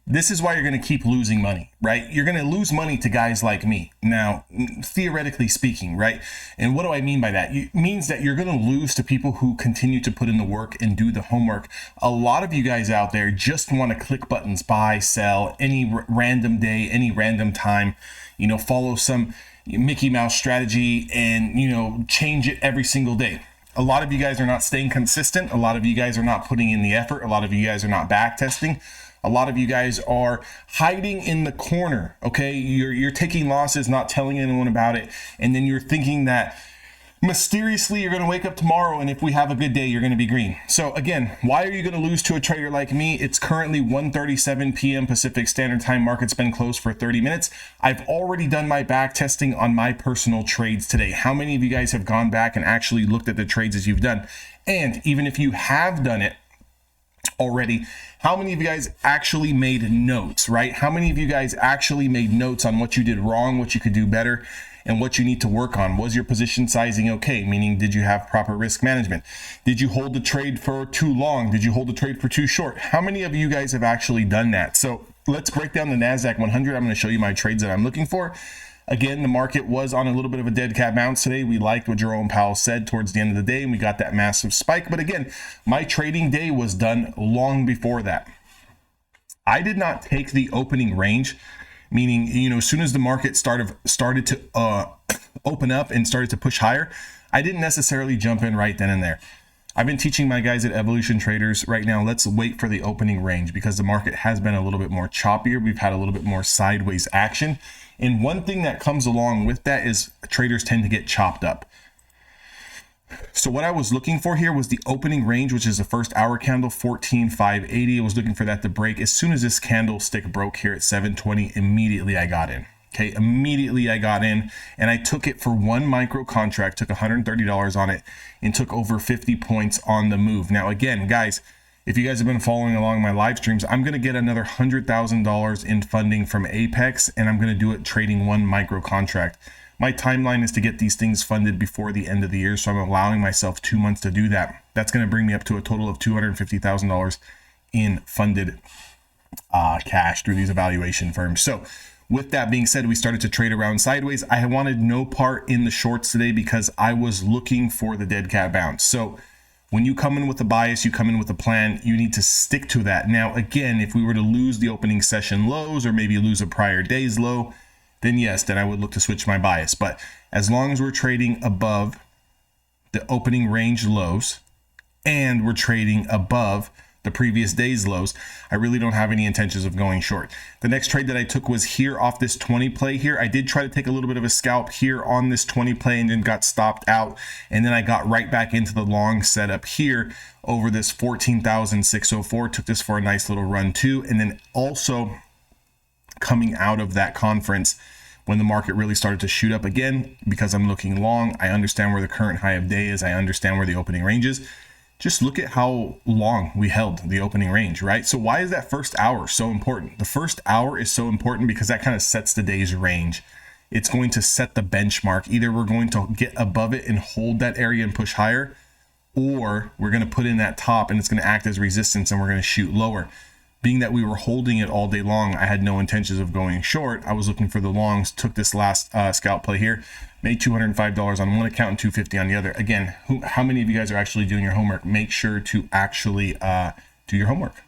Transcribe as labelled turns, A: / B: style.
A: This is why you're going to keep losing money, right? You're going to lose money to guys like me. Now, theoretically speaking, right? And what do I mean by that? It means that you're going to lose to people who continue to put in the work and do the homework. A lot of you guys out there just want to click buttons, buy, sell, any random day, any random time, follow some Mickey Mouse strategy and, change it every single day. A lot of you guys are not staying consistent. A lot of you guys are not putting in the effort. A lot of you guys are not back testing. A lot of you guys are hiding in the corner, okay? You're taking losses, not telling anyone about it, and then you're thinking that mysteriously you're going to wake up tomorrow and if we have a good day, you're going to be green. So again, why are you going to lose to a trader like me? It's currently 1:37 p.m. Pacific Standard Time. Market's been closed for 30 minutes. I've already done my back testing on my personal trades today. How many of you guys have gone back and actually looked at the trades as you've done? And even if you have done it already, how many of you guys actually made notes, right? How many of you guys actually made notes on what you did wrong, what you could do better, and what you need to work on? Was your position sizing okay? Meaning, did you have proper risk management? Did you hold the trade for too long? Did you hold the trade for too short? How many of you guys have actually done that? So let's break down the NASDAQ 100. I'm going to show you my trades that I'm looking for. Again, the market was on a little bit of a dead cat bounce today. We liked what Jerome Powell said towards the end of the day, and we got that massive spike. But again, my trading day was done long before that. I did not take the opening range, meaning, as soon as the market started to open up and started to push higher, I didn't necessarily jump in right then and there. I've been teaching my guys at Evolution Traders right now, let's wait for the opening range because the market has been a little bit more choppier. We've had a little bit more sideways action. And one thing that comes along with that is traders tend to get chopped up. So what I was looking for here was the opening range, which is the first hour candle, 14,580. I was looking for that to break. As soon as this candlestick broke here at 720, immediately I got in. Okay, immediately I got in and I took it for one micro contract, took $130 on it and took over 50 points on the move. Now, again, guys, if you guys have been following along my live streams, I'm going to get another $100,000 in funding from Apex, and I'm going to do it trading one micro contract. My timeline is to get these things funded before the end of the year, so I'm allowing myself 2 months to do that. That's going to bring me up to a total of $250,000 in funded cash through these evaluation firms. So with that being said, we started to trade around sideways. I wanted no part in the shorts today because I was looking for the dead cat bounce. So when you come in with a bias, you come in with a plan, you need to stick to that. Now, again, if we were to lose the opening session lows or maybe lose a prior day's low, then yes, then I would look to switch my bias. But as long as we're trading above the opening range lows and we're trading above the previous day's lows, I really don't have any intentions of going short. The next trade that I took was here off this 20 play here. I did try to take a little bit of a scalp here on this 20 play and then got stopped out. And then I got right back into the long setup here over this 14,604. Took this for a nice little run too. And then also coming out of that conference when the market really started to shoot up again, because I'm looking long, I understand where the current high of day is. I understand where the opening range is. Just look at how long we held the opening range, right? So why is that first hour so important? The first hour is so important because that kind of sets the day's range. It's going to set the benchmark. Either we're going to get above it and hold that area and push higher, or we're going to put in that top and it's going to act as resistance and we're going to shoot lower. Being that we were holding it all day long, I had no intentions of going short. I was looking for the longs, took this last scalp play here, made $205 on one account and $250 on the other. Again, how many of you guys are actually doing your homework? Make sure to actually do your homework.